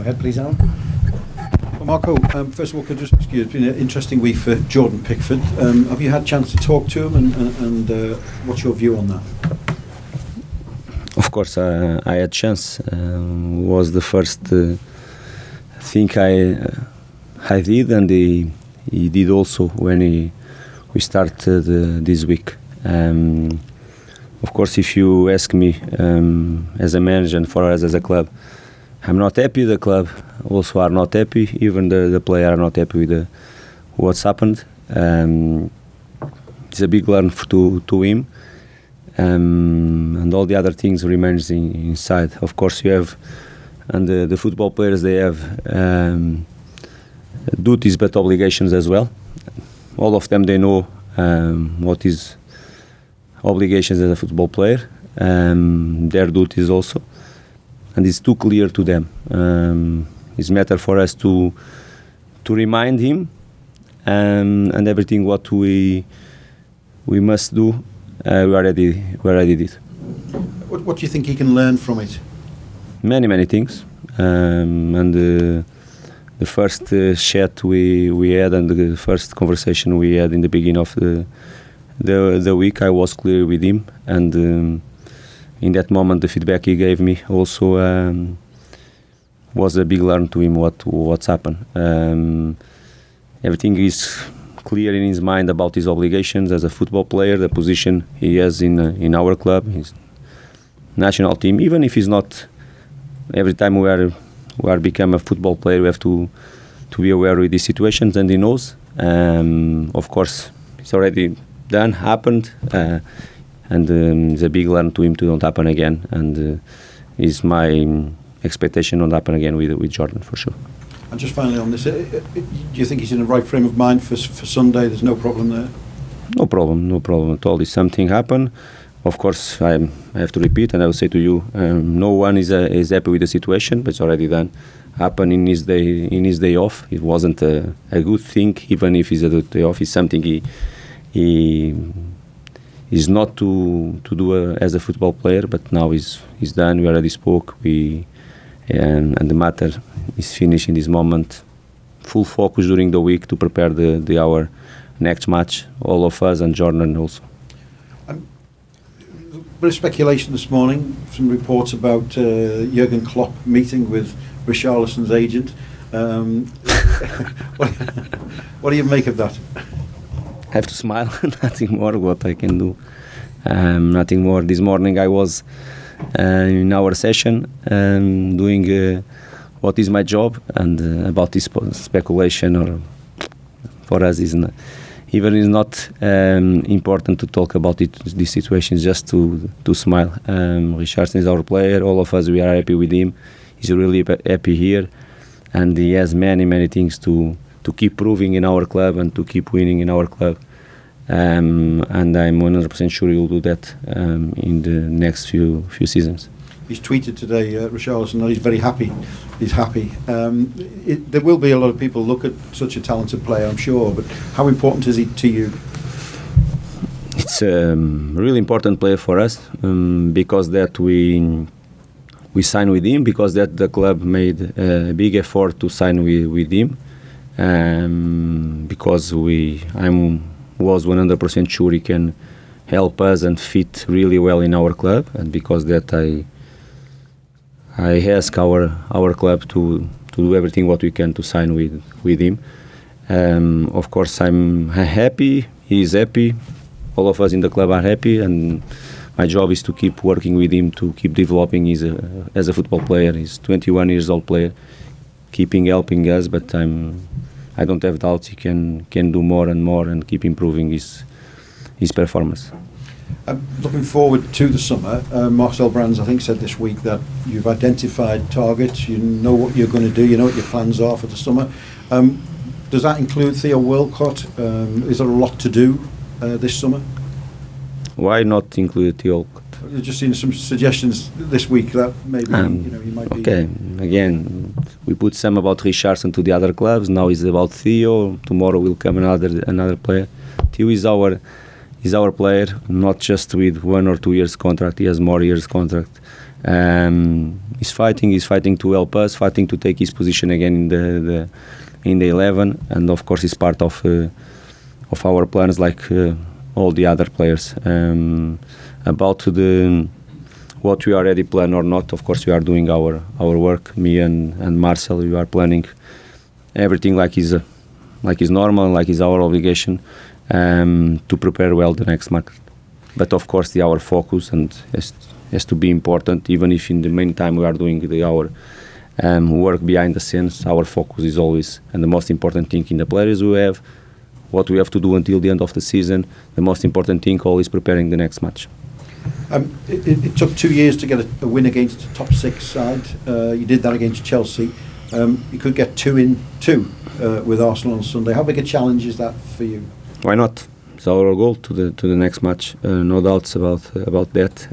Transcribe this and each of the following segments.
Go ahead, please, Alan. Well, Marco, first of all, could I just ask you, it's been an interesting week for Jordan Pickford. Have you had a chance to talk to him, and what's your view on that? Of course, I had chance. Was the first thing I did, and he did also when we started this week. Of course, if you ask me as a manager and for us as a club, I'm not happy. The club also are not happy. Even the player are not happy with what's happened. It's a big learn to him, and all the other things remains inside. Of course, you have, and the football players, they have duties but obligations as well. All of them, they know what is obligations as a football player, their duties also, and it's too clear to them. It's matter for us to remind him, and everything what we must do, we already did. What do you think he can learn from it? Many things, and the first chat we had, and the first conversation we had in the beginning of the week, I was clear with him, and in that moment the feedback he gave me also was a big learn to him what's happened. Everything is clear in his mind about his obligations as a football player, the position he has in our club, his national team. Even if he's not, every time we are become a football player, we have to be aware of these situations, and he knows. Of course, it's already done, happened, and it's a big learn to him to don't happen again, and is my expectation not happen again with Jordan for sure. And just finally on this, do you think he's in the right frame of mind for Sunday? There's no problem there? No problem at all. If something happen, of course I have to repeat, and I will say to you, no one is happy with the situation, but it's already done. Happened in his day off. It wasn't a good thing, even if it's a day off. It's something he is not to do as a football player, but now is done. We already spoke. And the matter is finished in this moment. Full focus during the week to prepare our next match. All of us, and Jordan also. A bit of speculation this morning. Some reports about Jurgen Klopp meeting with Richarlison's agent. What do you make of that? I have to smile. Nothing more what I can do. Nothing more. This morning I was in our session doing what is my job, and about this speculation or for us is not, even is not important to talk about these situations, just to smile. Richarlison is our player. All of us, we are happy with him. He's really happy here, and he has many things to keep proving in our club and to keep winning in our club. And I'm 100% sure he will do that in the next few seasons. He's tweeted today, Richarlison, that he's very happy. He's happy. There will be a lot of people look at such a talented player, I'm sure, but how important is he to you? It's a really important player for us, because that we signed with him, because that the club made a big effort to sign with him, because was 100% sure he can help us and fit really well in our club, and because that I ask our club to do everything what we can to sign with him. Of course, I'm happy. He is happy. All of us in the club are happy, and my job is to keep working with him to keep developing as a football player. He's 21 years old player, helping us, but I don't have doubts he can do more and more and keep improving his performance. Looking forward to the summer, Marcel Brands, I think, said this week that you've identified targets, you know what you're going to do, you know what your plans are for the summer. Does that include Theo Walcott? Is there a lot to do this summer? Why not include Theo Walcott? You've just seen some suggestions this week that maybe you might be... Okay, again, we put some about Richarlison to the other clubs. Now it's about Theo. Tomorrow will come another player. Theo is our player, not just with 1 or 2 years contract. He has more years contract, He's fighting to help us, fighting to take his position again in the 11, and of course he's part of our plans like all the other players. About what we already plan or not, of course we are doing our work. Me and Marcel, we are planning everything like is normal, like is our obligation, to prepare well the next match. But of course our focus and has to be important, even if in the meantime we are doing our work behind the scenes. Our focus is always, and the most important thing in the players we have, what we have to do until the end of the season. The most important thing always preparing the next match. It took 2 years to get a win against a top 6 side. You did that against Chelsea. You could get 2 in 2 with Arsenal on Sunday. How big a challenge is that for you? Why not? It's our goal to the next match. No doubts about that.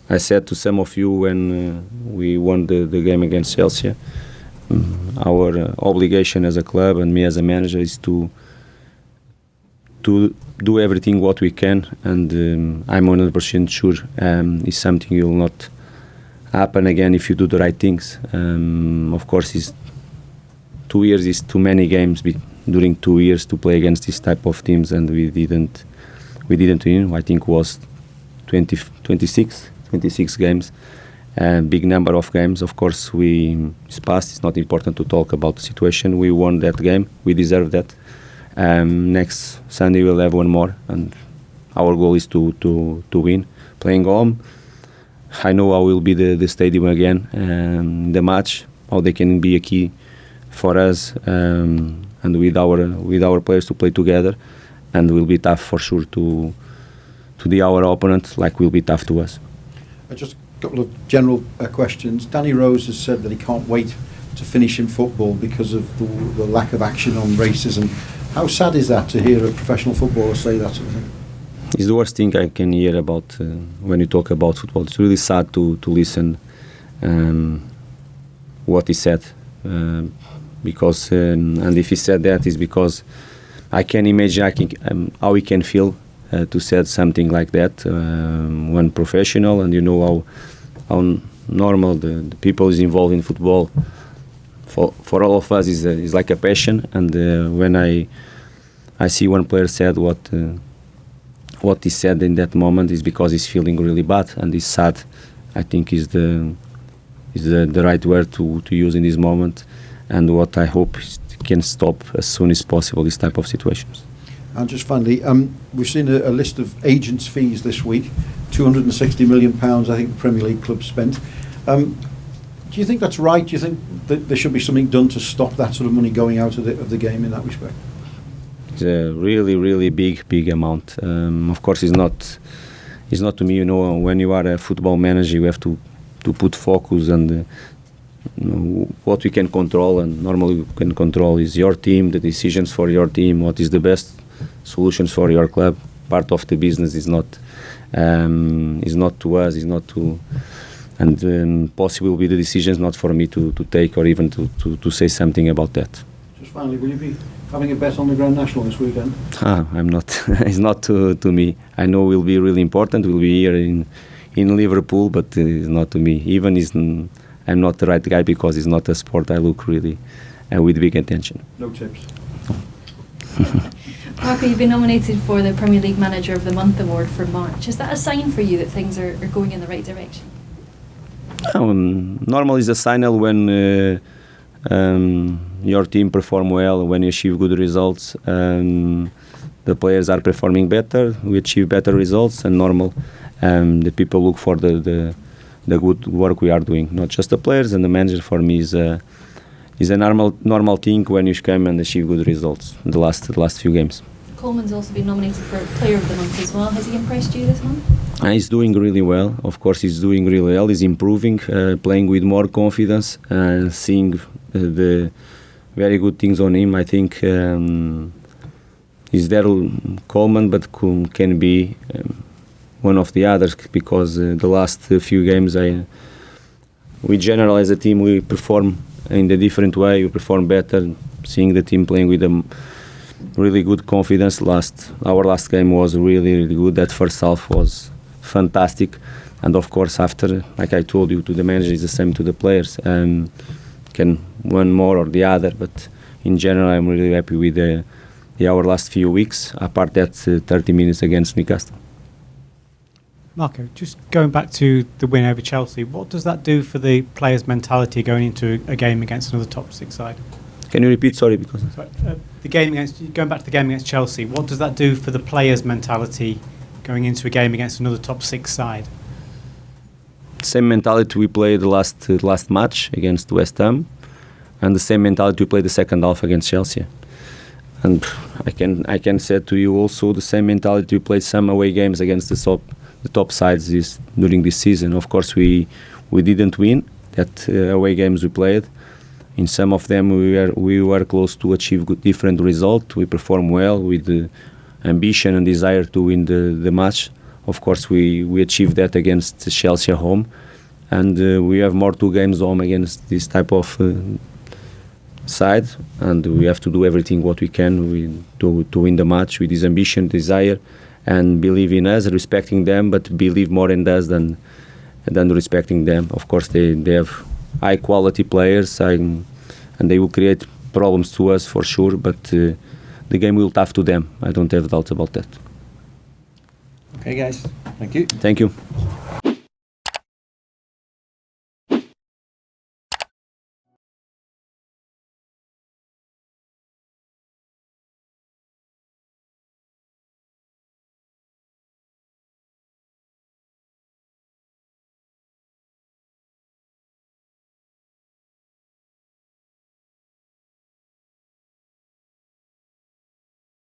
I said to some of you when we won the game against Chelsea, our obligation as a club and me as a manager is to do everything what we can, and I'm 100% sure it's something will not happen again if you do the right things. Of course, 2 years is too many games during 2 years to play against this type of teams, and we didn't win. I think it was 26 games, big number of games. Of course, it's past. It's not important to talk about the situation. We won that game. We deserve that. Next Sunday we'll have one more, and our goal is to win. Playing home, I know how will be the stadium again, the match, how they can be a key for us, and with our players to play together, and will be tough for sure to our opponent, like will be tough to us. Just a couple of general questions. Danny Rose has said that he can't wait to finish in football because of the lack of action on racism. How sad is that to hear a professional footballer say that sort of thing? It's the worst thing I can hear about when you talk about football. It's really sad to listen what he said, because and if he said that is because I can imagine how he can feel to said something like that when professional, and you know how normal the people is involved in football. For all of us is like a passion, and when I see one player said what he said in that moment is because he's feeling really bad and he's sad. I think is the right word to use in this moment, and what I hope can stop as soon as possible this type of situations. And just finally, we've seen a list of agents' fees this week, £260 million I think the Premier League club spent. Do you think that's right? Do you think that there should be something done to stop that sort of money going out of the game in that respect? It's a really, really big amount. Of course, it's not to me. You know, when you are a football manager, you have to put focus and what we can control. And normally, we can control is your team, the decisions for your team, what is the best solutions for your club. Part of the business is not to us, is not to. And possibly will be the decisions not for me to take or even to say something about that. Just finally, will you be having a bet on the Grand National this weekend? I'm not. It's not to me. I know it will be really important. We'll be here in Liverpool, but it's not to me. Even I'm not the right guy because it's not a sport I look really with big attention. No tips. Marco, you've been nominated for the Premier League Manager of the Month award for March. Is that a sign for you that things are going in the right direction? Normally it's a signal when your team perform well, when you achieve good results. The players are performing better, we achieve better results, and normal. The people look for the good work we are doing. Not just the players, and the manager for me is a normal thing when you come and achieve good results. The last few games. Coleman's also been nominated for Player of the Month as well. Has he impressed you this month? He's doing really well. Of course, he's doing really well. He's improving, playing with more confidence, seeing the very good things on him. I think he's there, Coleman, but can be one of the others because the last few games, we generally as a team, we perform in a different way. We perform better, seeing the team playing with a really good confidence. Our last game was really good. That first half was fantastic. And of course, after, like I told you, to the manager is the same to the players. Can one more or the other, but in general, I'm really happy with our last few weeks. Apart that 30 minutes against Newcastle. Marco, just going back to the win over Chelsea, what does that do for the players' mentality going into a game against another top six side? Can you repeat? Sorry, because going back to the game against Chelsea, what does that do for the players' mentality going into a game against another top six side? Same mentality we played the last match against West Ham, and the same mentality we played the second half against Chelsea. And I can say to you also the same mentality we played some away games against the top sides during this season. Of course, we didn't win that away games we played. In some of them, we were close to achieve different result. We performed well with the ambition and desire to win the match. Of course, we achieved that against Chelsea home, and we have more 2 games home against this type of side, and we have to do everything what we can to win the match with this ambition, desire, and believe in us, respecting them, but believe more in us than respecting them. Of course, they have high quality players, and they will create problems to us for sure, but the game will tough to them. I don't have doubts about that. Okay, guys. Thank you. Thank you.